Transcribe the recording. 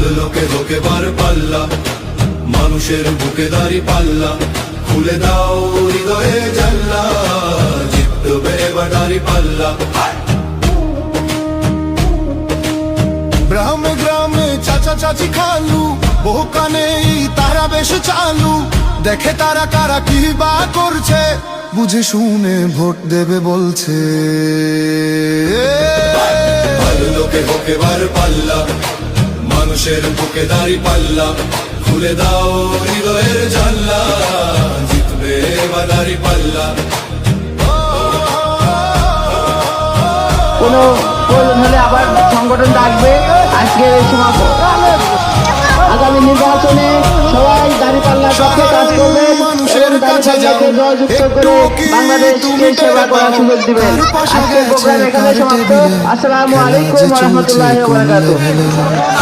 ভালো লোকে হোকে বার পাল্লা, মানুষের বুকে দাড়ি পাল্লা, খুলে দাও হৃদয়ে জানলা, জিতবে এবার দাড়ি পাল্লা। গ্রামে গ্রামে চাচা চাচি খালু, বহু কানে তারা বেশ চালু, দেখে তারা কারা কি বা করছে, বুঝে শুনে ভোট দেবে বলছে। ভালো লোকে হোকে বার পাল্লা, মানুষের বুকে দাড়ি পাল্লা, খুলে দাও হৃদয়ের জানলা, জিতবে এবার দাড়ি পাল্লা। কোনো প্রয়োজন হলে আবার সংগঠন ডাকবে। আজকে সমাপন। আগামী নির্বাচনে সবাই দাঁড়িপাল্লার পক্ষে কাজ করবেন এবং দাঁড়িপাল্লাকে জয়যুক্ত করে বাংলাদেশকে সেবা করার সুযোগ দিবেন। আজকের প্রোগ্রাম এখানে সমাপ্ত। আসসালামু আলাইকুম ওয়া রাহমাতুল্লাহি ওয়া বারাকাতুহু।